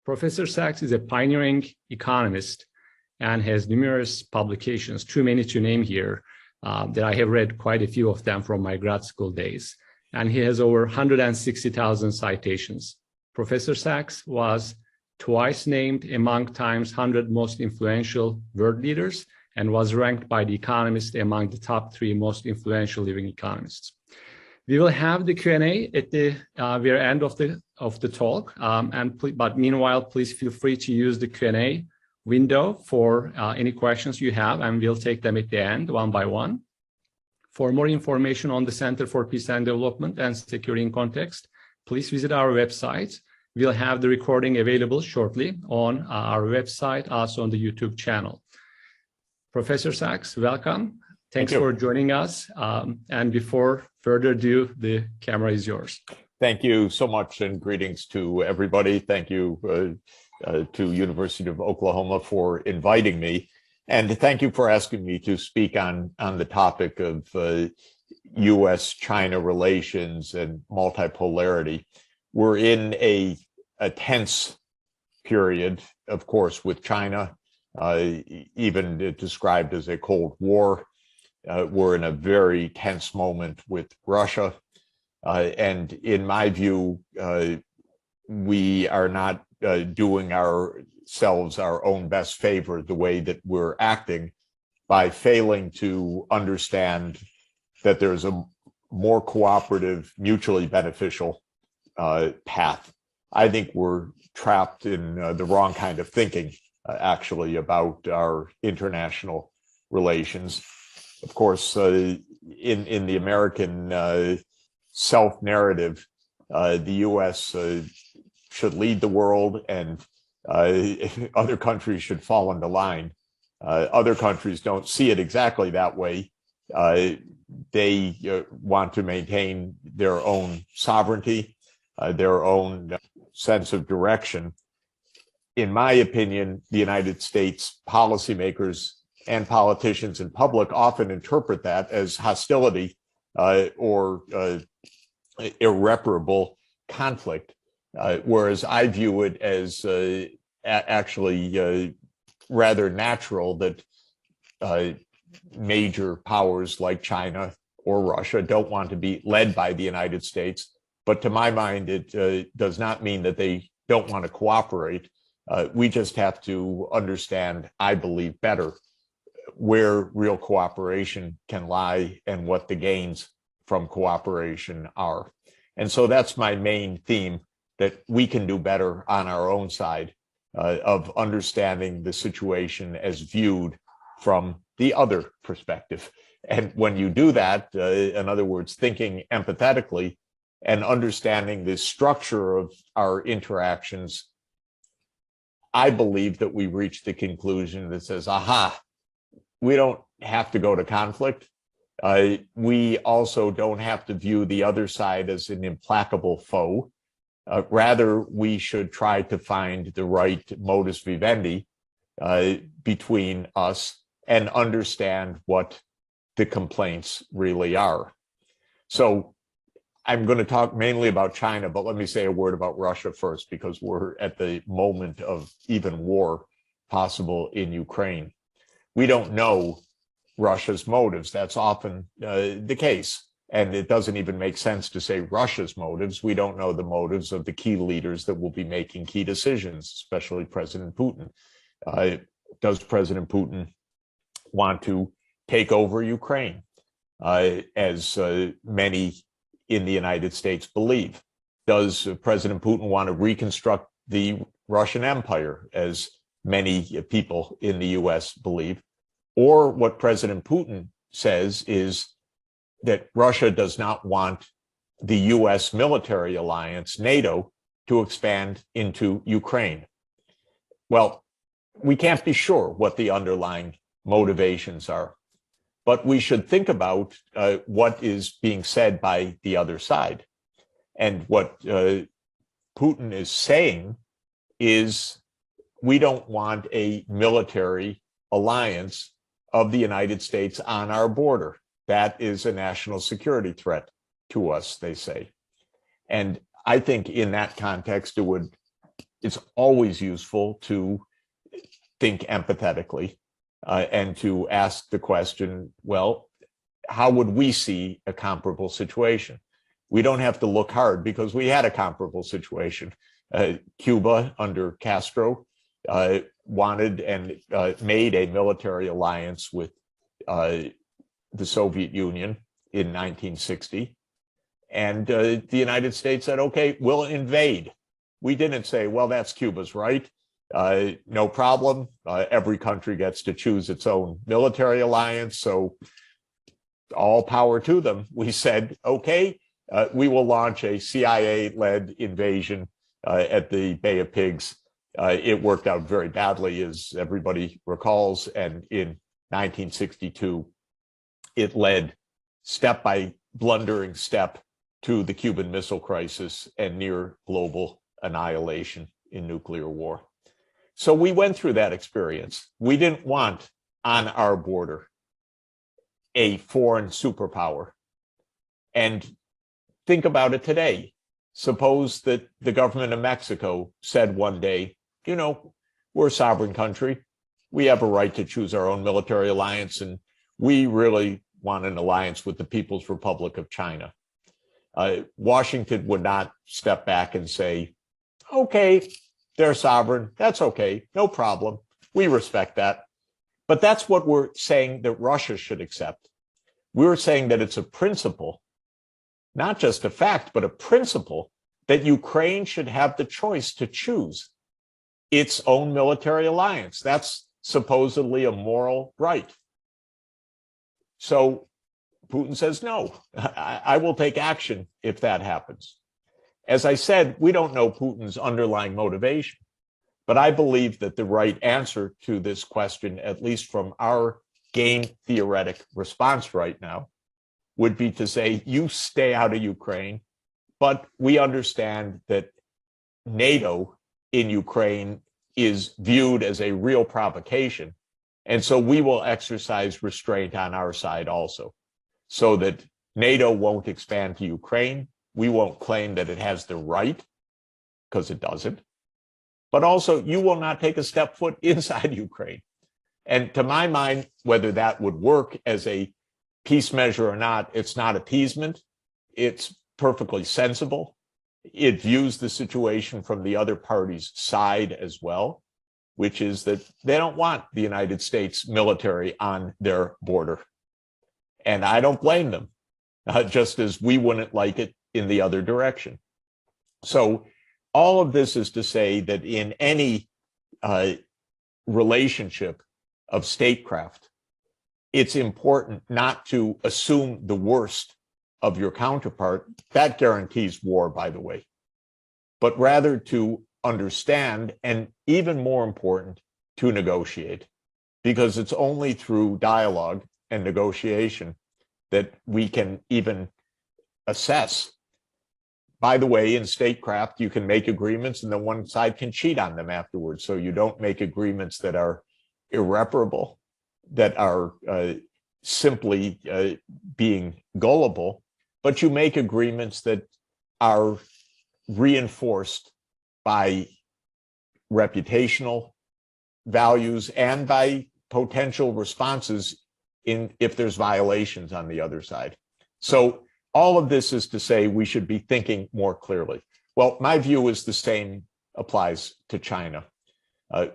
Professor Sachs is a pioneering economist and has numerous publications, too many to name here, that I have read quite a few of them from my grad school days. And he has over 160,000 citations. Professor Sachs was twice named among Time's 100 most influential world leaders and was ranked by The Economist among the top 3 most influential living economists. We will have the Q&A at the very end of the talk, but meanwhile, please feel free to use the Q&A window for any questions you have, and we'll take them at the end, one by one. For more information on the Center for Peace and Development and Security in Context, please visit our website. We'll have the recording available shortly on our website, also on the YouTube channel. Professor Sachs, welcome. Thanks for joining us. And before further ado, the camera is yours. Thank you so much, and greetings to everybody. Thank you to University of Oklahoma for inviting me. And thank you for asking me to speak on the topic of U.S.-China relations and multipolarity. We're in a tense period, of course, with China, even described as a Cold War. We're in a very tense moment with Russia. And in my view, we are not doing ourselves our own best favor the way that we're acting by failing to understand that there's a more cooperative, mutually beneficial path. I think we're trapped in the wrong kind of thinking, actually, about our international relations. Of course, in the American self-narrative, the U.S. should lead the world, and other countries should fall into line. Other countries don't see it exactly that way. They want to maintain their own sovereignty, their own sense of direction. In my opinion, the United States policymakers and politicians in public often interpret that as hostility or irreparable conflict, whereas I view it as actually rather natural that major powers like China or Russia don't want to be led by the United States. But to my mind, it does not mean that they don't want to cooperate. We just have to understand, I believe, better where real cooperation can lie and what the gains from cooperation are. And so that's my main theme, that we can do better on our own side of understanding the situation as viewed from the other perspective. And when you do that, in other words, thinking empathetically and understanding the structure of our interactions, I believe that we reach the conclusion that says, aha, we don't have to go to conflict. We also don't have to view the other side as an implacable foe. Rather, we should try to find the right modus vivendi between us and understand what the complaints really are. So I'm going to talk mainly about China, but let me say a word about Russia first, because we're at the moment of even war possible in Ukraine. We don't know Russia's motives. That's often the case. And it doesn't even make sense to say Russia's motives. We don't know the motives of the key leaders that will be making key decisions, especially President Putin. Does President Putin want to take over Ukraine, as many in the United States believe? Does President Putin want to reconstruct the Russian Empire, as many people in the US believe? Or what President Putin says is that Russia does not want the US military alliance, NATO, to expand into Ukraine. Well, we can't be sure what the underlying motivations are, but we should think about what is being said by the other side. And what Putin is saying is, we don't want a military alliance of the United States on our border. That is a national security threat to us, they say. And I think in that context, it would it's always useful to think empathetically and to ask the question, well, how would we see a comparable situation? We don't have to look hard because we had a comparable situation. Cuba under Castro wanted and made a military alliance with the Soviet Union in 1960. And the United States said, okay, we'll invade. We didn't say, well, that's Cuba's right. No problem. Every country gets to choose its own military alliance. So all power to them. We said, okay, we will launch a CIA-led invasion at the Bay of Pigs. It worked out very badly, as everybody recalls. And in 1962, it led step by blundering step to the Cuban Missile Crisis and near global annihilation in nuclear war. So we went through that experience. We didn't want on our border a foreign superpower. And think about it today. Suppose that the government of Mexico said one day, you know, we're a sovereign country. We have a right to choose our own military alliance, and we really want an alliance with the People's Republic of China. Washington would not step back and say, okay, they're sovereign. That's okay. No problem. We respect that. But that's what we're saying that Russia should accept. We're saying that it's a principle, not just a fact, but a principle that Ukraine should have the choice to choose its own military alliance. That's supposedly a moral right. So Putin says, no, I will take action if that happens. As I said, we don't know Putin's underlying motivation, but I believe that the right answer to this question, at least from our game theoretic response right now, would be to say, you stay out of Ukraine, but we understand that NATO in Ukraine is viewed as a real provocation. And so we will exercise restraint on our side also, so that NATO won't expand to Ukraine. We won't claim that it has the right, because it doesn't. But also, you will not take a step foot inside Ukraine. And to my mind, whether that would work as a peace measure or not, it's not appeasement. It's perfectly sensible. It views the situation from the other party's side as well, which is that they don't want the United States military on their border. And I don't blame them, just as we wouldn't like it in the other direction. So all of this is to say that in any relationship of statecraft, it's important not to assume the worst of your counterpart. That guarantees war, by the way, but rather to understand, and even more important, to negotiate, because it's only through dialogue and negotiation that we can even assess. By the way, in statecraft, you can make agreements and then one side can cheat on them afterwards. So you don't make agreements that are irreparable, that are simply being gullible, but you make agreements that are reinforced by reputational values and by potential responses if there's violations on the other side. So all of this is to say we should be thinking more clearly. Well, my view is the same applies to China.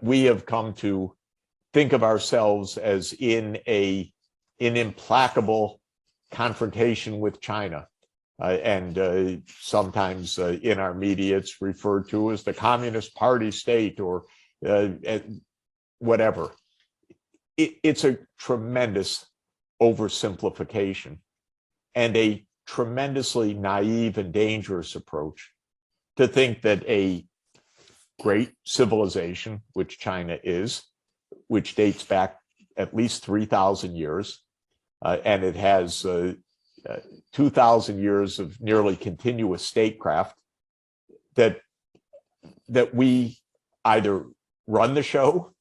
We have come to think of ourselves as in an implacable confrontation with China. And sometimes in our media, it's referred to as the Communist Party state or whatever. It's a tremendous oversimplification and a tremendously naive and dangerous approach to think that a great civilization, which China is, which dates back at least 3,000 years, and it has 2,000 years of nearly continuous statecraft, that we either run the show,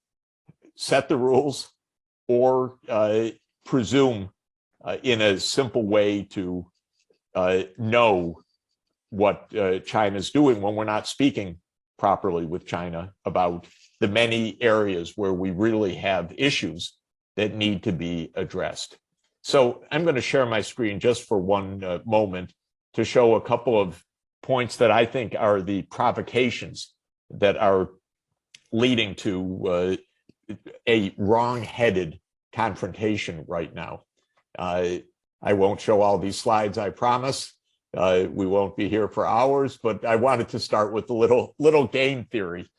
set the rules, or presume in a simple way to know what China's doing when we're not speaking properly with China about the many areas where we really have issues that need to be addressed. So I'm going to share my screen just for one moment to show a couple of points that I think are the provocations that are leading to a wrong-headed confrontation right now. I won't show all these slides, I promise. We won't be here for hours, but I wanted to start with a little game theory.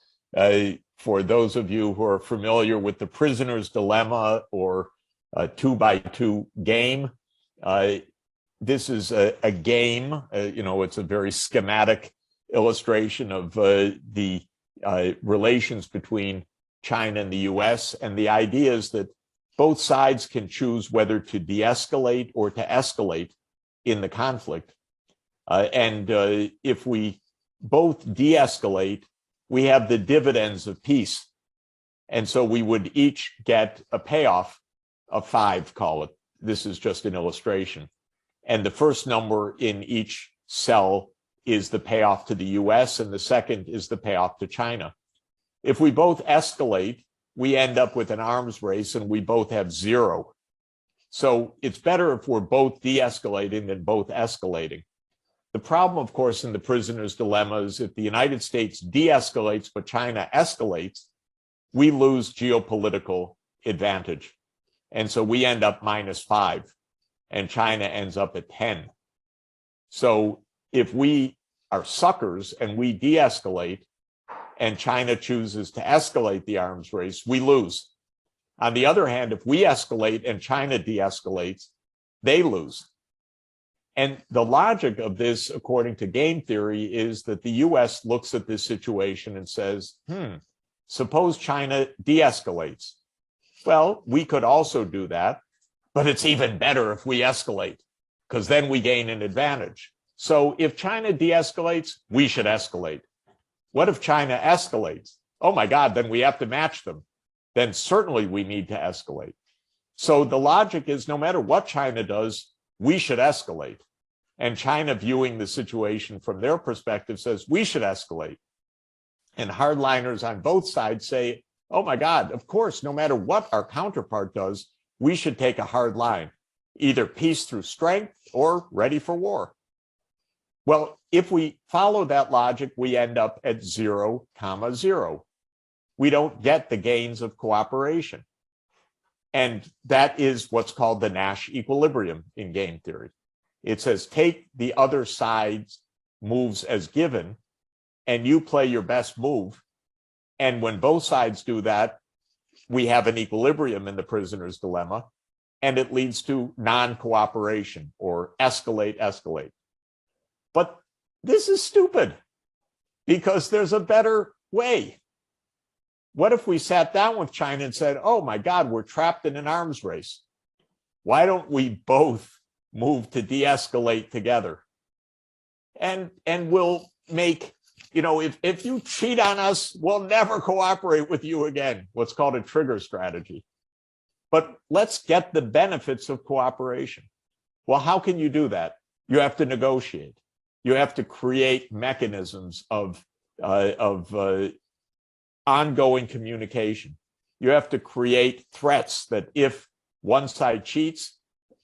For those of you who are familiar with the prisoner's dilemma or a 2x2 game, this is a game. It's a very schematic illustration of the relations between China and the US. And the idea is that both sides can choose whether to de-escalate or to escalate in the conflict. And if we both de-escalate, we have the dividends of peace. And so we would each get a payoff of 5, call it. This is just an illustration. And the first number in each cell is the payoff to the US, and the second is the payoff to China. If we both escalate, we end up with an arms race and we both have 0. So it's better if we're both de-escalating than both escalating. The problem, of course, in the prisoner's dilemma is if the United States de-escalates but China escalates, we lose geopolitical advantage. And so we end up -5 and China ends up at 10. So if we are suckers and we de-escalate and China chooses to escalate the arms race, we lose. On the other hand, if we escalate and China de-escalates, they lose. And the logic of this, according to game theory, is that the US looks at this situation and says, suppose China de-escalates. Well, we could also do that, but it's even better if we escalate, because then we gain an advantage. So if China de-escalates, we should escalate. What if China escalates? Oh my God, then we have to match them. Then certainly we need to escalate. So the logic is no matter what China does, we should escalate. And China, viewing the situation from their perspective, says we should escalate. And hardliners on both sides say, oh my God, of course, no matter what our counterpart does, we should take a hard line, either peace through strength or ready for war. Well, if we follow that logic, we end up at 0, 0. We don't get the gains of cooperation. And that is what's called the Nash equilibrium in game theory. It says take the other side's moves as given, and you play your best move. And when both sides do that, we have an equilibrium in the prisoner's dilemma, and it leads to non-cooperation or escalate, escalate. But this is stupid because there's a better way. What if we sat down with China and said, oh my God, we're trapped in an arms race. Why don't we both move to de-escalate together? And we'll make, if you cheat on us, we'll never cooperate with you again. What's called a trigger strategy. But let's get the benefits of cooperation. Well, how can you do that? You have to negotiate. You have to create mechanisms of ongoing communication. You have to create threats that if one side cheats,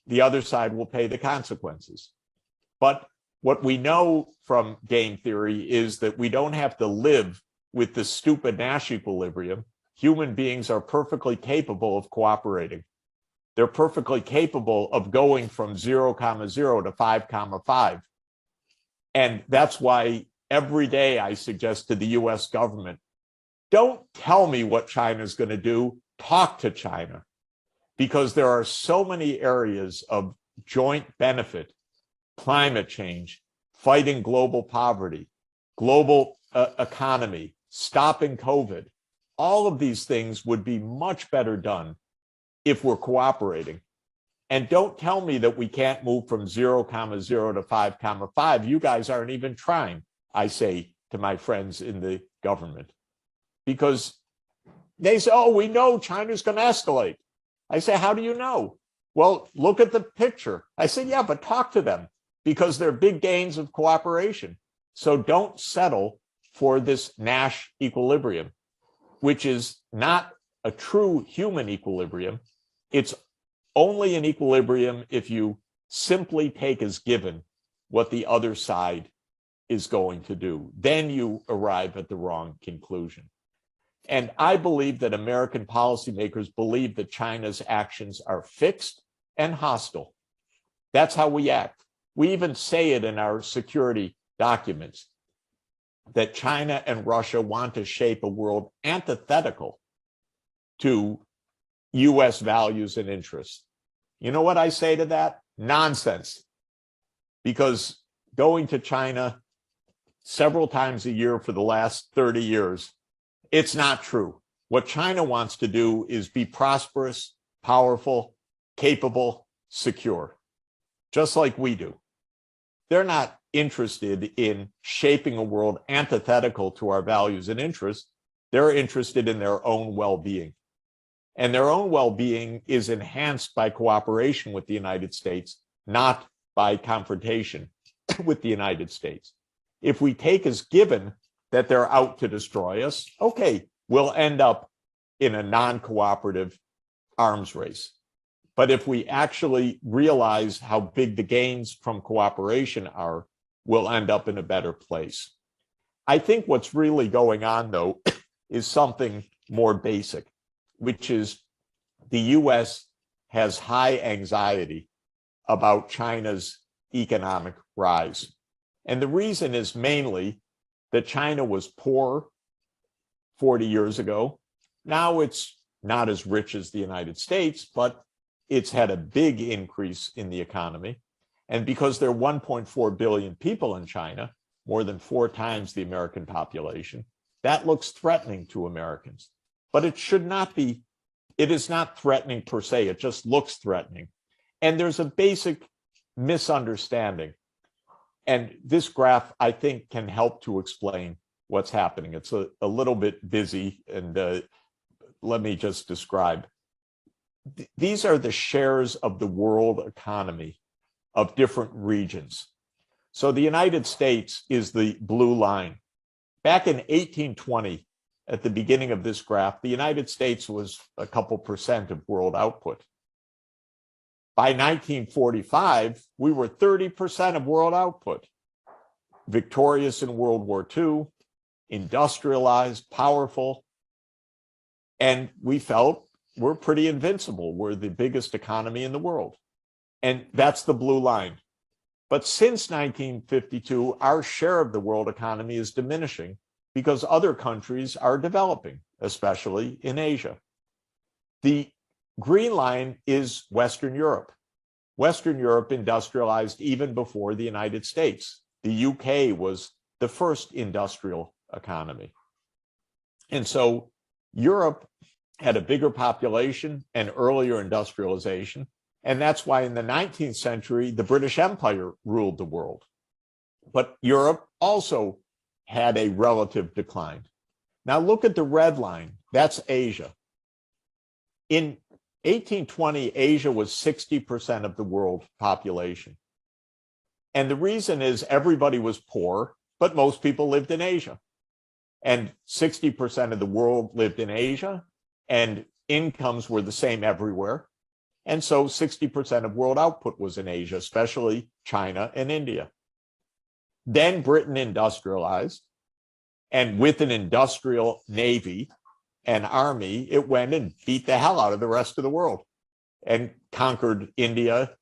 the other side will pay the consequences. But what we know from game theory is that we don't have to live with the stupid Nash equilibrium. Human beings are perfectly capable of cooperating. They're perfectly capable of going from 0, 0 to 5, 5. And that's why every day I suggest to the US government, don't tell me what China's going to do, talk to China. Because there are so many areas of joint benefit, climate change, fighting global poverty, global economy, stopping COVID. All of these things would be much better done if we're cooperating. And don't tell me that we can't move from 0, 0 to 5, 5. You guys aren't even trying, I say to my friends in the government. Because they say, oh, we know China's going to escalate. I say, how do you know? Well, look at the picture. I say, yeah, but talk to them because they're big gains of cooperation. So don't settle for this Nash equilibrium, which is not a true human equilibrium. It's only an equilibrium if you simply take as given what the other side is going to do. Then you arrive at the wrong conclusion. And I believe that American policymakers believe that China's actions are fixed and hostile. That's how we act. We even say it in our security documents that China and Russia want to shape a world antithetical to US values and interests. You know what I say to that? Nonsense. Because going to China several times a year for the last 30 years, it's not true. What China wants to do is be prosperous, powerful, capable, secure, just like we do. They're not interested in shaping a world antithetical to our values and interests. They're interested in their own well-being. And their own well-being is enhanced by cooperation with the United States, not by confrontation with the United States. If we take as given that they're out to destroy us, okay, we'll end up in a non-cooperative arms race. But if we actually realize how big the gains from cooperation are, we'll end up in a better place. I think what's really going on, though, is something more basic, which is the US has high anxiety about China's economic rise. And the reason is mainly that China was poor 40 years ago. Now it's not as rich as the United States, but it's had a big increase in the economy. And because there are 1.4 billion people in China, more than 4 times the American population, that looks threatening to Americans. But it should not be, it is not threatening per se, it just looks threatening. And there's a basic misunderstanding. And this graph, I think, can help to explain what's happening. It's a little bit busy, and let me just describe. These are the shares of the world economy of different regions. So the United States is the blue line. Back in 1820, at the beginning of this graph, the United States was a couple percent of world output. By 1945, we were 30% of world output. Victorious in World War II, industrialized, powerful, and we felt we're pretty invincible. We're the biggest economy in the world. And that's the blue line. But since 1952, our share of the world economy is diminishing because other countries are developing, especially in Asia. The green line is Western Europe. Western Europe industrialized even before the United States. The UK was the first industrial economy. And so Europe had a bigger population and earlier industrialization. And that's why in the 19th century, the British Empire ruled the world. But Europe also had a relative decline. Now look at the red line. That's Asia. In 1820, Asia was 60% of the world population. And the reason is everybody was poor, but most people lived in Asia. And 60% of the world lived in Asia, and incomes were the same everywhere. And so 60% of world output was in Asia, especially China and India. Then Britain industrialized, and with an industrial navy and army, it went and beat the hell out of the rest of the world and conquered India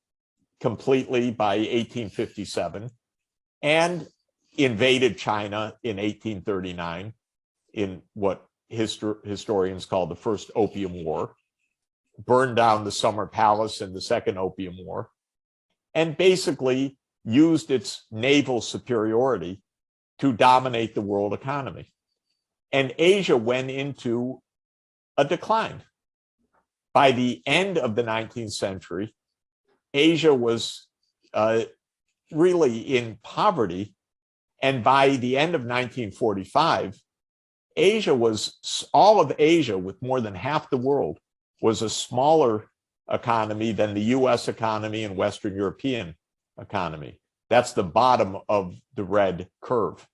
completely by 1857 and invaded China in 1839 in what historians call the First Opium War, burned down the Summer Palace in the Second Opium War, and basically used its naval superiority to dominate the world economy. And Asia went into a decline. By the end of the 19th century, Asia was really in poverty. And by the end of 1945, all of Asia, with more than half the world, was a smaller economy than the US economy and Western European economy. That's the bottom of the red curve.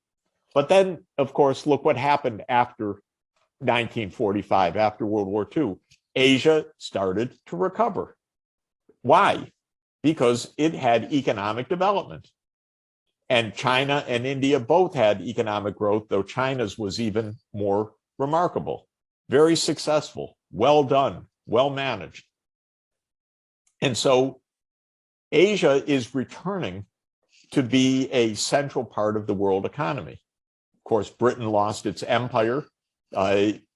But then, of course, look what happened after 1945, after World War II. Asia started to recover. Why? Because it had economic development. And China and India both had economic growth, though China's was even more remarkable. Very successful, well done, well managed. And so Asia is returning to be a central part of the world economy. Of course, Britain lost its empire.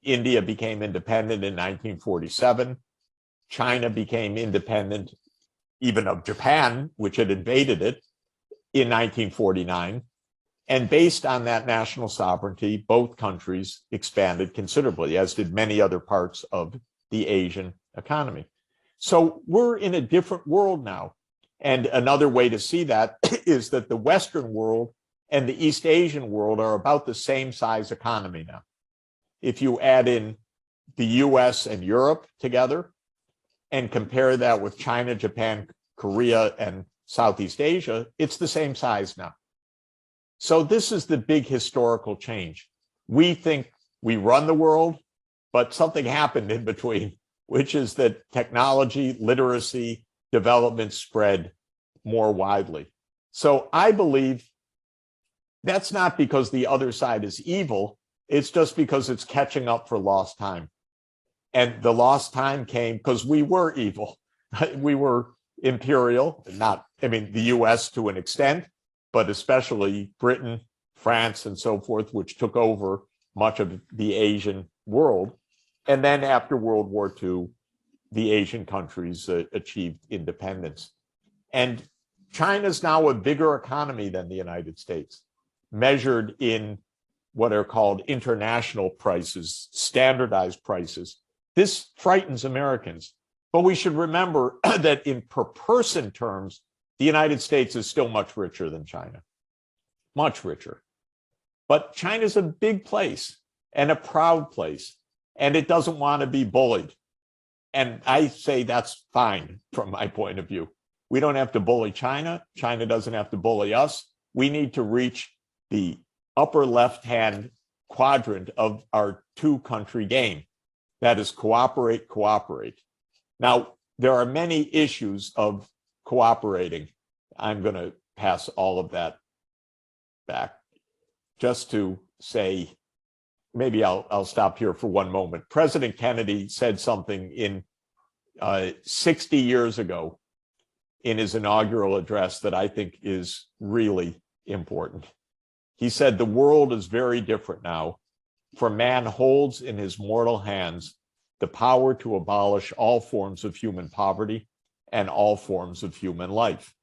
India became independent in 1947. China became independent even of Japan, which had invaded it, in 1949. And based on that national sovereignty, both countries expanded considerably, as did many other parts of the Asian economy. So we're in a different world now. And another way to see that is that the Western world and the East Asian world are about the same size economy now. If you add in the US and Europe together and compare that with China, Japan, Korea, and Southeast Asia, it's the same size now. So this is the big historical change. We think we run the world, but something happened in between, which is that technology, literacy, development spread more widely. So I believe that's not because the other side is evil. It's just because it's catching up for lost time. And the lost time came because we were evil. We were imperial, the US to an extent, but especially Britain, France, and so forth, which took over much of the Asian world. And then after World War II, the Asian countries achieved independence. And China's now a bigger economy than the United States, measured in what are called international prices, standardized prices. This frightens Americans. But we should remember that in per person terms, the United States is still much richer than China, much richer. But China's a big place and a proud place, and it doesn't want to be bullied. And I say that's fine from my point of view. We don't have to bully China. China doesn't have to bully us. We need to reach the upper left-hand quadrant of our two-country game. That is cooperate, cooperate. Now, there are many issues of cooperating. I'm going to pass all of that back just to say, maybe I'll stop here for one moment. President Kennedy said something in 60 years ago in his inaugural address that I think is really important. He said, "The world is very different now, for man holds in his mortal hands the power to abolish all forms of human poverty and all forms of human life."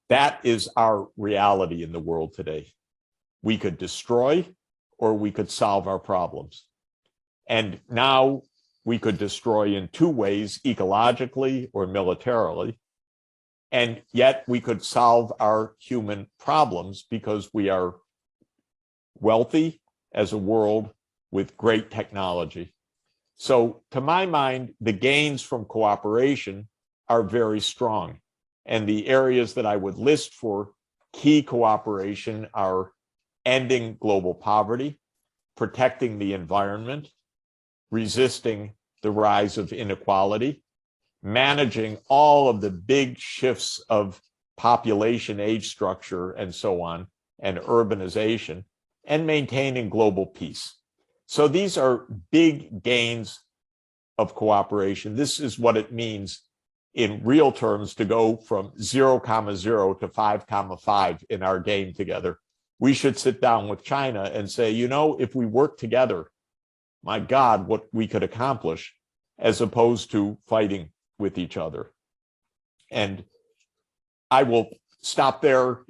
That is our reality in the world today. We could destroy or we could solve our problems. And now we could destroy in two ways, ecologically or militarily. And yet we could solve our human problems because we are wealthy as a world with great technology. So to my mind, the gains from cooperation are very strong. And the areas that I would list for key cooperation are ending global poverty, protecting the environment, resisting the rise of inequality, managing all of the big shifts of population age structure and so on, and urbanization, and maintaining global peace. So these are big gains of cooperation. This is what it means in real terms to go from 0,0 to 5,5 in our game together. We should sit down with China and say, you know, if we work together, my God, what we could accomplish, as opposed to fighting with each other. And I will stop there,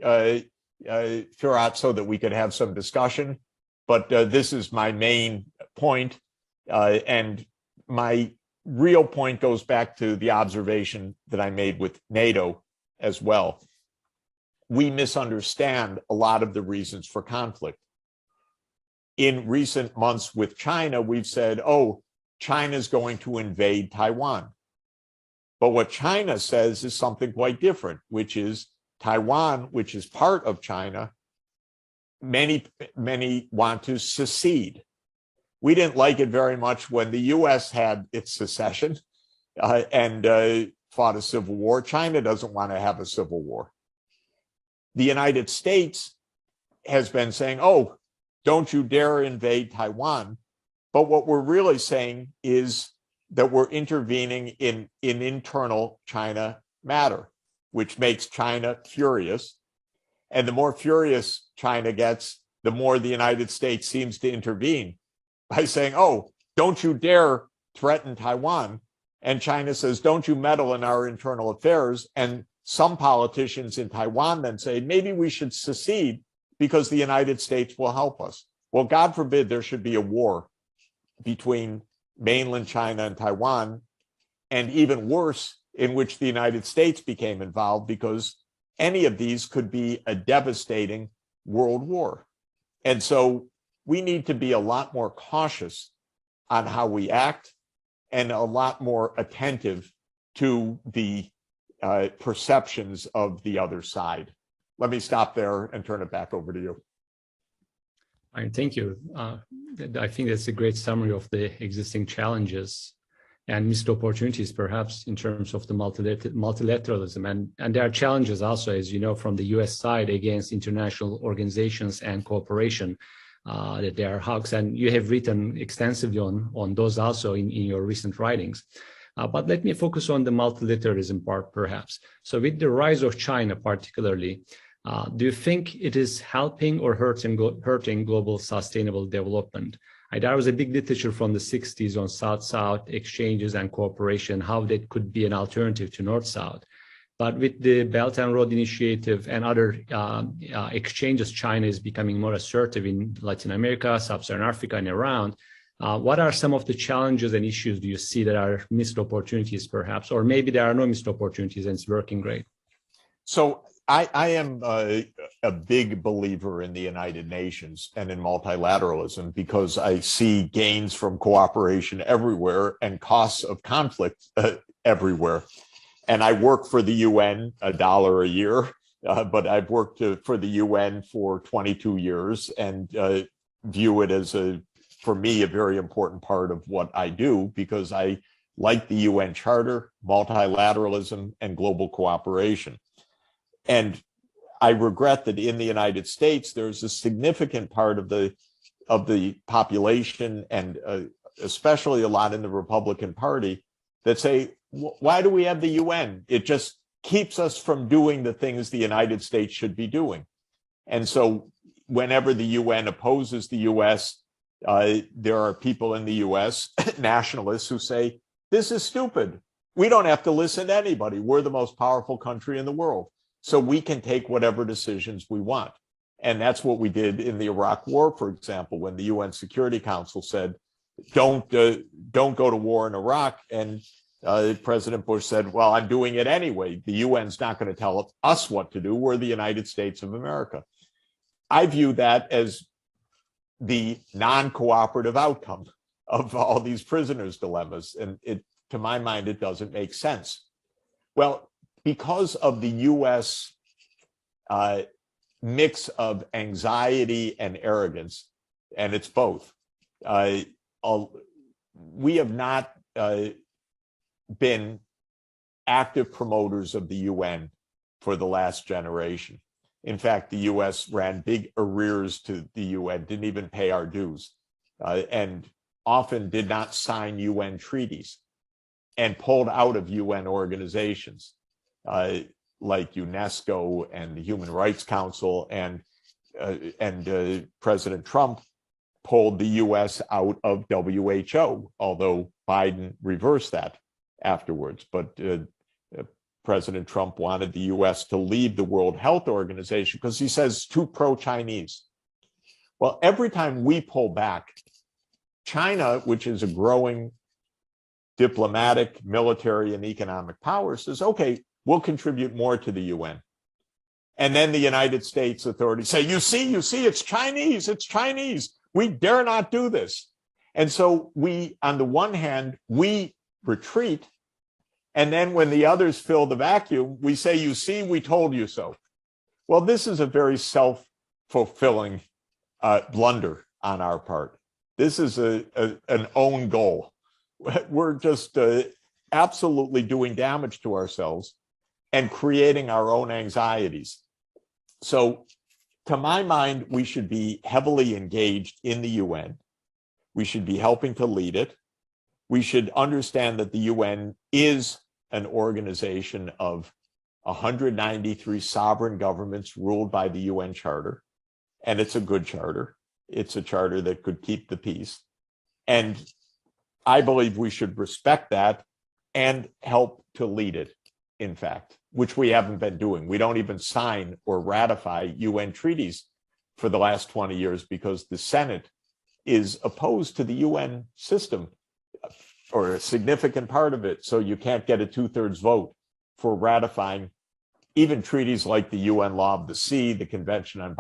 Firat, so that we could have some discussion. But this is my main point. And my real point goes back to the observation that I made with NATO as well. We misunderstand a lot of the reasons for conflict. In recent months with China, we've said, oh, China's going to invade Taiwan. But what China says is something quite different, which is Taiwan, which is part of China, many want to secede. We didn't like it very much when the U.S. had its secession and fought a civil war. China doesn't want to have a civil war. The United States has been saying, oh, don't you dare invade Taiwan. But what we're really saying is that we're intervening in internal China matter, which makes China furious. And the more furious China gets, the more the United States seems to intervene by saying, oh, don't you dare threaten Taiwan. And China says, don't you meddle in our internal affairs. And some politicians in Taiwan then say, maybe we should secede because the United States will help us. Well, God forbid there should be a war between mainland China and Taiwan, and even worse, in which the United States became involved, because any of these could be a devastating world war. And so we need to be a lot more cautious on how we act and a lot more attentive to the perceptions of the other side. Let me stop there and turn it back over to you. All right, thank you. I think that's a great summary of the existing challenges and missed opportunities, perhaps, in terms of the multilateralism. And there are challenges also, as you know, from the US side against international organizations and cooperation, that there are hawks. And you have written extensively on those also in your recent writings. But let me focus on the multilateralism part, perhaps. So with the rise of China particularly, do you think it is helping or hurting global sustainable development? There was a big literature from the 60s on South-South exchanges and cooperation, how that could be an alternative to North-South. But with the Belt and Road Initiative and other exchanges, China is becoming more assertive in Latin America, Sub-Saharan Africa, and around. What are some of the challenges and issues do you see that are missed opportunities, perhaps? Or maybe there are no missed opportunities and it's working great? So I am a big believer in the United Nations and in multilateralism because I see gains from cooperation everywhere and costs of conflict everywhere. And I work for the UN $1 a year, but I've worked for the UN for 22 years and view it as for me, a very important part of what I do because I like the UN Charter, multilateralism, and global cooperation. And I regret that in the United States, there's a significant part of the population, and especially a lot in the Republican Party, that say, why do we have the UN? It just keeps us from doing the things the United States should be doing. And so whenever the UN opposes the US, there are people in the US, nationalists, who say, this is stupid. We don't have to listen to anybody. We're the most powerful country in the world. So we can take whatever decisions we want. And that's what we did in the Iraq War, for example, when the UN Security Council said, don't go to war in Iraq. And President Bush said, well, I'm doing it anyway. The UN's not going to tell us what to do. We're the United States of America. I view that as the non-cooperative outcome of all these prisoners' dilemmas. And to my mind, it doesn't make sense. Well, because of the US mix of anxiety and arrogance, and it's both, we have not been active promoters of the UN for the last generation. In fact, the US ran big arrears to the UN, didn't even pay our dues, and often did not sign UN treaties and pulled out of UN organizations like UNESCO and the Human Rights Council, and President Trump pulled the US out of WHO, although Biden reversed that afterwards. But President Trump wanted the US to leave the World Health Organization because he says it's too pro-Chinese. Well, every time we pull back, China, which is a growing diplomatic, military, and economic power, says, okay, we'll contribute more to the UN. And then the United States authorities say, you see, it's Chinese. We dare not do this. And so we, on the one hand, we retreat. And then when the others fill the vacuum, we say, you see, we told you so. Well, this is a very self-fulfilling blunder on our part. This is an own goal. We're just absolutely doing damage to ourselves and creating our own anxieties. So, to my mind, we should be heavily engaged in the UN. We should be helping to lead it. We should understand that the UN is an organization of 193 sovereign governments ruled by the UN Charter. And it's a good charter. It's a charter that could keep the peace. And I believe we should respect that and help to lead it, in fact, which we haven't been doing. We don't even sign or ratify UN treaties for the last 20 years because the Senate is opposed to the UN system, or a significant part of it. So you can't get a 2/3 vote for ratifying even treaties like the UN Law of the Sea, the Convention on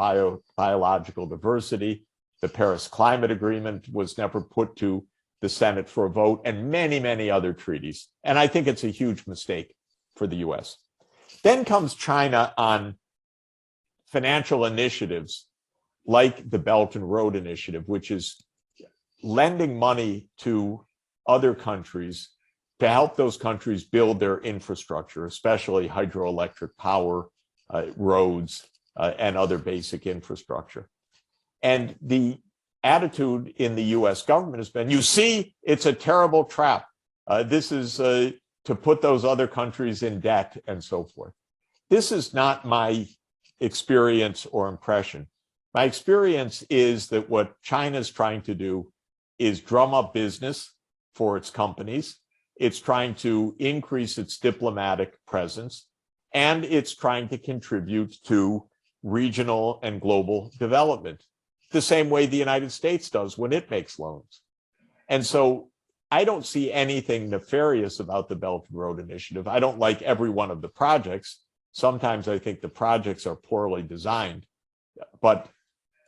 Biological Diversity, the Paris Climate Agreement was never put to the Senate for a vote, and many, many other treaties. And I think it's a huge mistake for the US. Then comes China on financial initiatives like the Belt and Road Initiative, which is lending money to other countries to help those countries build their infrastructure, especially hydroelectric power, roads, and other basic infrastructure. And the attitude in the US government has been, you see, it's a terrible trap. This is to put those other countries in debt and so forth. This is not my experience or impression. My experience is that what China's trying to do is drum up business for its companies. It's trying to increase its diplomatic presence, and it's trying to contribute to regional and global development, the same way the United States does when it makes loans. And so I don't see anything nefarious about the Belt and Road Initiative. I don't like every one of the projects. Sometimes I think the projects are poorly designed. But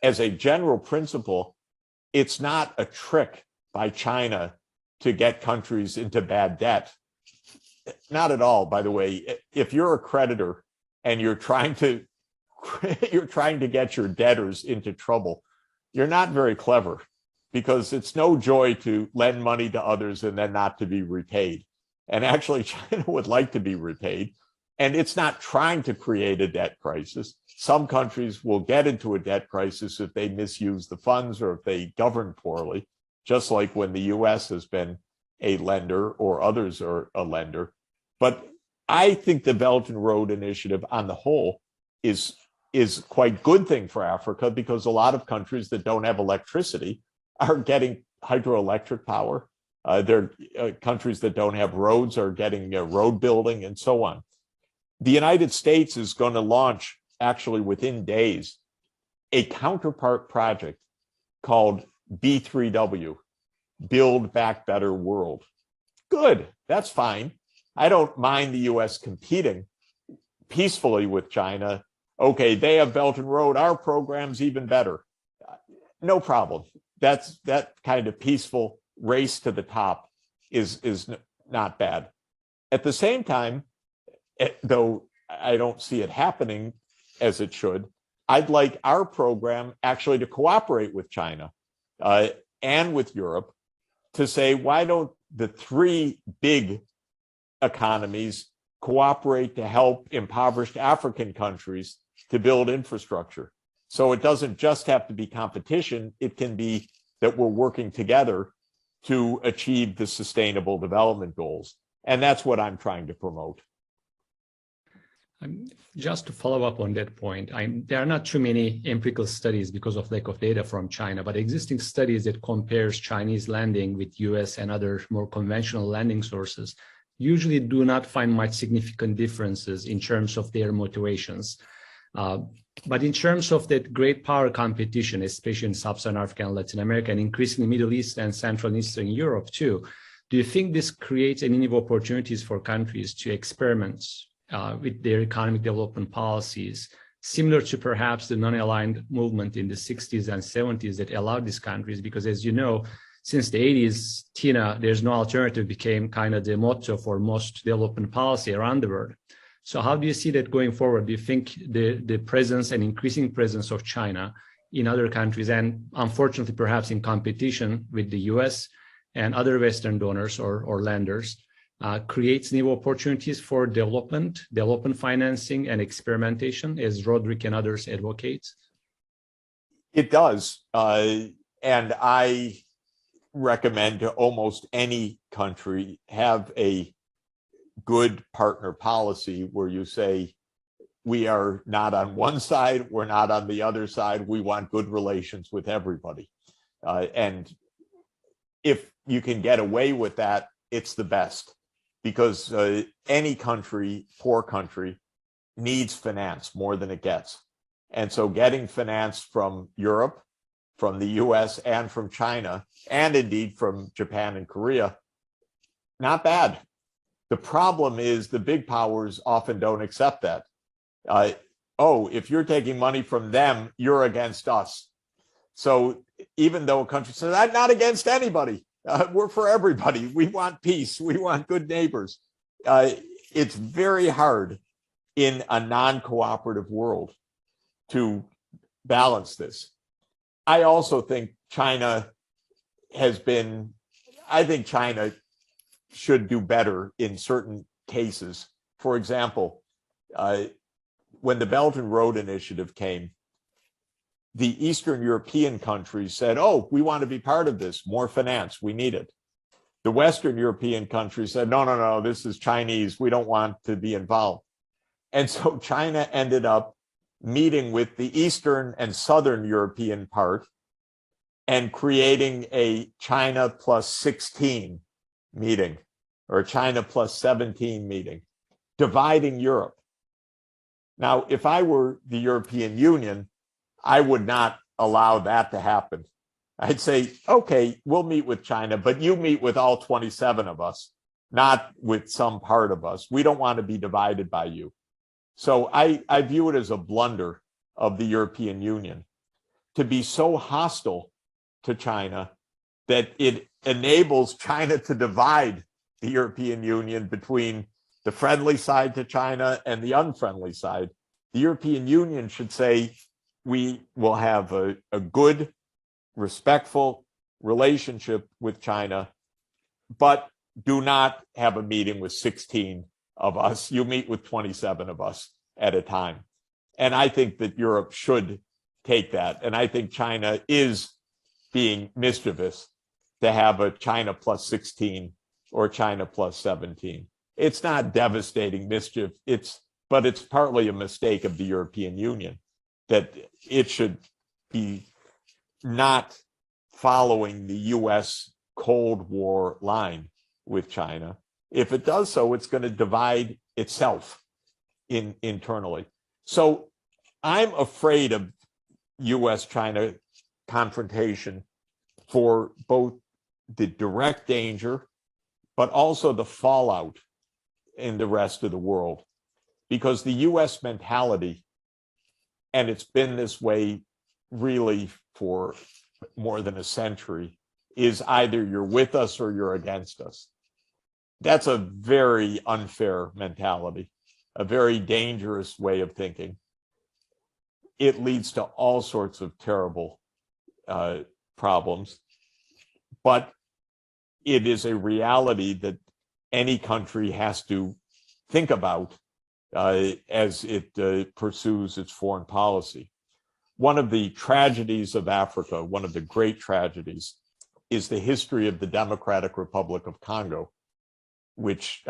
as a general principle, it's not a trick by China to get countries into bad debt. Not at all, by the way. If you're a creditor and you're trying to get your debtors into trouble, you're not very clever, because it's no joy to lend money to others and then not to be repaid. And actually, China would like to be repaid, and it's not trying to create a debt crisis. Some countries will get into a debt crisis if they misuse the funds or if they govern poorly, just like when the US has been a lender or others are a lender. But I think the Belt and Road Initiative on the whole is quite a good thing for Africa, because a lot of countries that don't have electricity are getting hydroelectric power. There are countries that don't have roads are getting road building and so on. The United States is going to launch, actually within days, a counterpart project called B3W, Build Back Better World. Good, that's fine. I don't mind the US competing peacefully with China. Okay, they have Belt and Road, our program's even better. No problem. That kind of peaceful race to the top is not bad. At the same time, though I don't see it happening as it should, I'd like our program actually to cooperate with China and with Europe to say, why don't the three big economies cooperate to help impoverished African countries to build infrastructure? So it doesn't just have to be competition. It can be that we're working together to achieve the sustainable development goals. And that's what I'm trying to promote. Just to follow up on that point, there are not too many empirical studies because of lack of data from China, but existing studies that compares Chinese lending with US and other more conventional lending sources usually do not find much significant differences in terms of their motivations. But in terms of that great power competition, especially in Sub-Saharan Africa and Latin America, and increasingly Middle East and Central and Eastern Europe too, do you think this creates any new opportunities for countries to experiment with their economic development policies, similar to perhaps the non-aligned movement in the 60s and 70s that allowed these countries? Because as you know, since the 80s, TINA, there's no alternative, became kind of the motto for most development policy around the world. So how do you see that going forward? Do you think the presence and increasing presence of China in other countries, and unfortunately, perhaps in competition with the US and other Western donors or lenders, creates new opportunities for development financing, and experimentation, as Roderick and others advocate? It does. And I recommend to almost any country have a good partner policy where you say, we are not on one side, we're not on the other side, we want good relations with everybody. And if you can get away with that, it's the best, because any country, poor country, needs finance more than it gets. And so getting finance from Europe, from the US, and from China, and indeed from Japan and Korea, not bad. The problem is the big powers often don't accept that. Oh, if you're taking money from them, you're against us. So even though a country says, I'm not against anybody, we're for everybody, we want peace, we want good neighbors, it's very hard in a non-cooperative world to balance this. I also think China China should do better in certain cases. For example, when the Belt and Road Initiative came, the Eastern European countries said, oh, we want to be part of this, more finance, we need it. The Western European countries said, no, this is Chinese, we don't want to be involved. And so China ended up meeting with the Eastern and Southern European part and creating a China plus 16 meeting, or a China plus 17 meeting, dividing Europe. Now, if I were the European Union, I would not allow that to happen. I'd say, okay, we'll meet with China, but you meet with all 27 of us, not with some part of us. We don't want to be divided by you. So I view it as a blunder of the European Union to be so hostile to China that it enables China to divide the European Union between the friendly side to China and the unfriendly side. The European Union should say, we will have a good, respectful relationship with China, but do not have a meeting with 16 of us. You meet with 27 of us at a time. And I think that Europe should take that. And I think China is being mischievous to have a China plus 16 or China plus 17. It's not devastating mischief, but it's partly a mistake of the European Union that it should be not following the US Cold War line with China. If it does so, it's going to divide itself internally. So I'm afraid of US-China confrontation for both the direct danger, but also the fallout in the rest of the world. Because the US mentality, and it's been this way really for more than a century, is either you're with us or you're against us. That's a very unfair mentality, a very dangerous way of thinking. It leads to all sorts of terrible problems, but it is a reality that any country has to think about as it pursues its foreign policy. One of the tragedies of Africa, one of the great tragedies, is the history of the Democratic Republic of Congo, which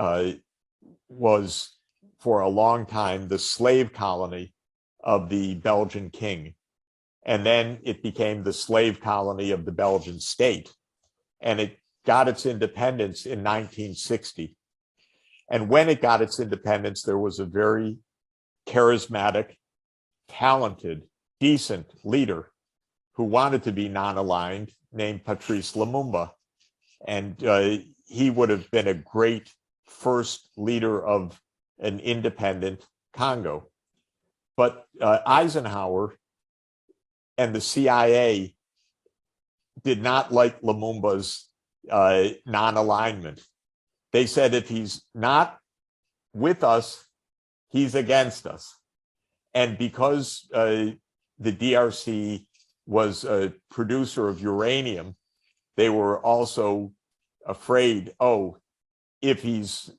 was for a long time the slave colony of the Belgian king. And then it became the slave colony of the Belgian state. And it got its independence in 1960. And when it got its independence, there was a very charismatic, talented, decent leader who wanted to be non-aligned, named Patrice Lumumba. And he would have been a great first leader of an independent Congo. But Eisenhower and the CIA did not like Lumumba's non-alignment. They said if he's not with us, he's against us. And because the DRC was a producer of uranium, they were also afraid, oh, if he's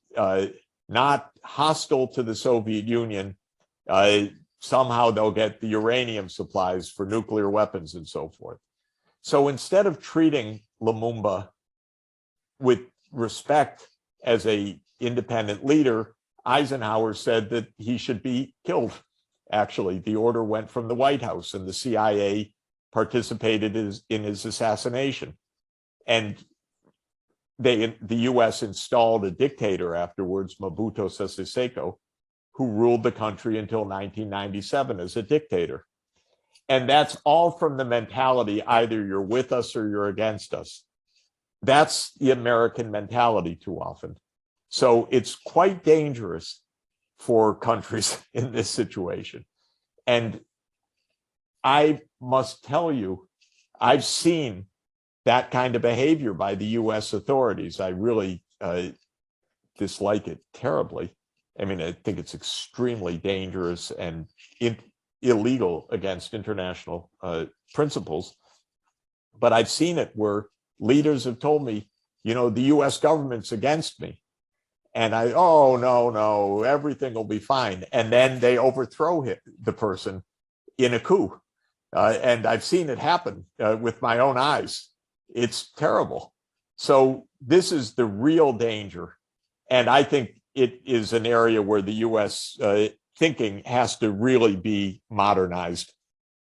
not hostile to the Soviet Union, somehow they'll get the uranium supplies for nuclear weapons and so forth. So instead of treating Lumumba with respect as an independent leader, Eisenhower said that he should be killed. Actually, the order went from the White House, and the CIA participated in his assassination. And the US installed a dictator afterwards, Mobutu Sese Seko, who ruled the country until 1997 as a dictator. And that's all from the mentality, either you're with us or you're against us. That's the American mentality too often. So it's quite dangerous for countries in this situation. And I must tell you, I've seen that kind of behavior by the US authorities. I really dislike it terribly. I mean, I think it's extremely dangerous and illegal against international principles. But I've seen it where leaders have told me, you know, the US government's against me. And oh, no, everything will be fine. And then they overthrow the person in a coup. And I've seen it happen with my own eyes. It's terrible. So this is the real danger. And I think it is an area where the US thinking has to really be modernized,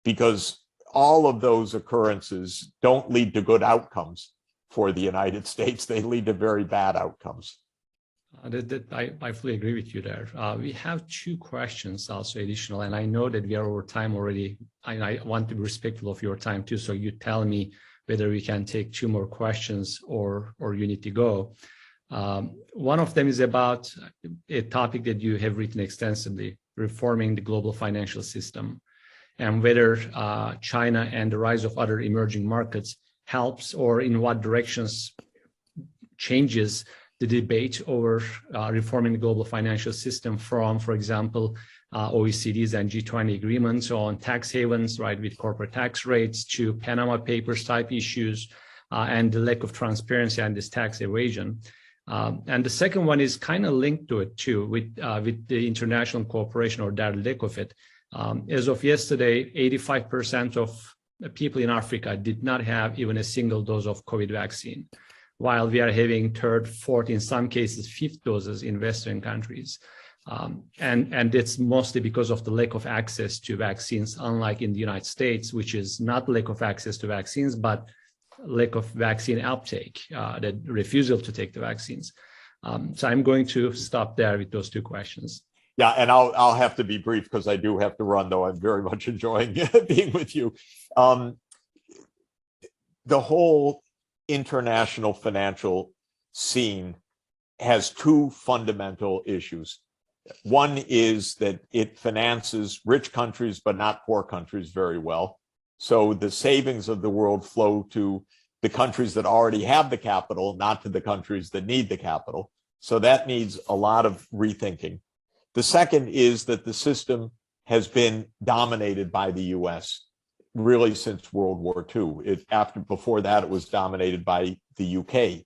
because all of those occurrences don't lead to good outcomes for the United States. They lead to very bad outcomes. I fully agree with you there. We have two questions also additional, and I know that we are over time already, and I want to be respectful of your time too, so you tell me whether we can take two more questions or you need to go. One of them is about a topic that you have written extensively, reforming the global financial system, and whether China and the rise of other emerging markets helps, or in what directions changes the debate over reforming the global financial system from, for example, OECD's and G20 agreements on tax havens, right, with corporate tax rates, to Panama Papers type issues, and the lack of transparency and this tax evasion. And the second one is kind of linked to it too, with the international cooperation, or that lack of it. As of yesterday, 85% of people in Africa did not have even a single dose of COVID vaccine, while we are having third, fourth, in some cases, fifth doses in Western countries. And it's mostly because of the lack of access to vaccines, unlike in the United States, which is not lack of access to vaccines, but lack of vaccine uptake, the refusal to take the vaccines. So I'm going to stop there with those two questions. Yeah, and I'll have to be brief because I do have to run, though I'm very much enjoying being with you. The whole international financial scene has two fundamental issues. One is that it finances rich countries, but not poor countries very well. So the savings of the world flow to the countries that already have the capital, not to the countries that need the capital. So that needs a lot of rethinking. The second is that the system has been dominated by the US really since World War II. Before that, it was dominated by the UK.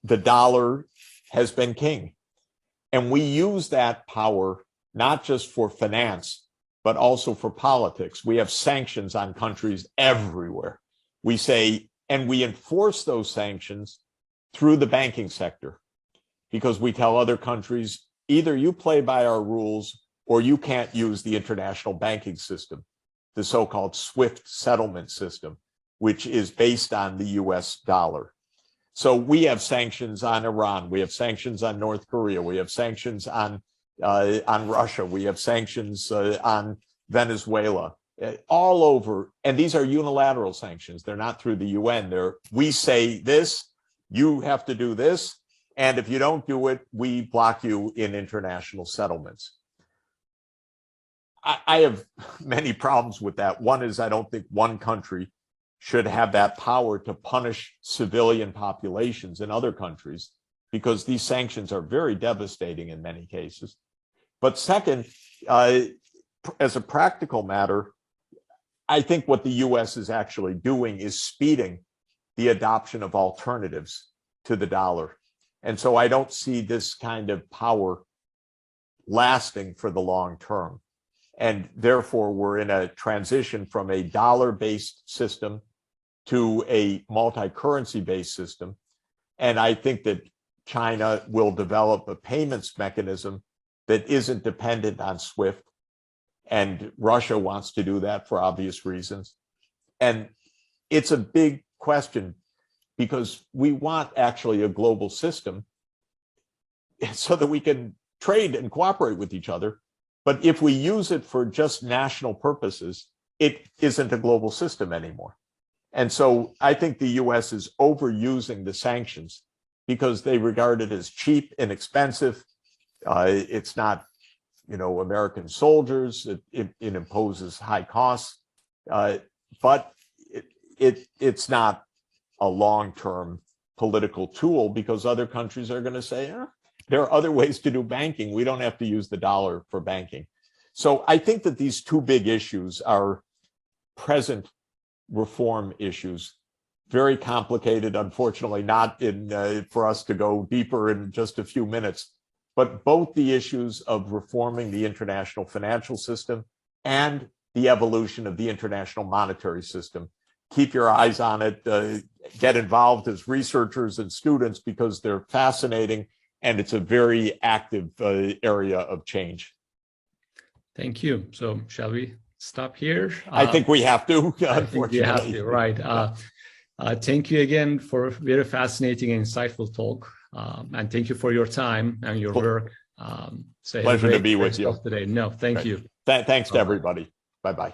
The dollar has been king. And we use that power not just for finance, but also for politics. We have sanctions on countries everywhere. We say, and we enforce those sanctions through the banking sector, because we tell other countries, either you play by our rules or you can't use the international banking system, the so-called SWIFT settlement system, which is based on the US dollar. So we have sanctions on Iran, we have sanctions on North Korea, we have sanctions on Russia, we have sanctions on Venezuela, all over. And these are unilateral sanctions. They're not through the UN. We say this, you have to do this, and if you don't do it, we block you in international settlements. I have many problems with that. One is I don't think one country should have that power to punish civilian populations in other countries, because these sanctions are very devastating in many cases. But second, as a practical matter, I think what the US is actually doing is speeding the adoption of alternatives to the dollar. And so I don't see this kind of power lasting for the long term. And therefore, we're in a transition from a dollar-based system to a multi-currency-based system. And I think that China will develop a payments mechanism that isn't dependent on SWIFT. And Russia wants to do that for obvious reasons. And it's a big question because we want actually a global system so that we can trade and cooperate with each other. But if we use it for just national purposes, it isn't a global system anymore. And so I think the US is overusing the sanctions because they regard it as cheap and expensive. It's not, American soldiers. It imposes high costs, but it's not a long-term political tool because other countries are going to say, there are other ways to do banking. We don't have to use the dollar for banking. So I think that these two big issues are present reform issues, very complicated, unfortunately, not for us to go deeper in just a few minutes, but both the issues of reforming the international financial system and the evolution of the international monetary system. Keep your eyes on it, get involved as researchers and students because they're fascinating and it's a very active area of change. Thank you. So shall we stop here? I think we have to, I think we have to, right. Thank you again for a very fascinating and insightful talk. And thank you for your time and your work. Pleasure to be with you today. No, thank you. Thanks to everybody. Bye-bye.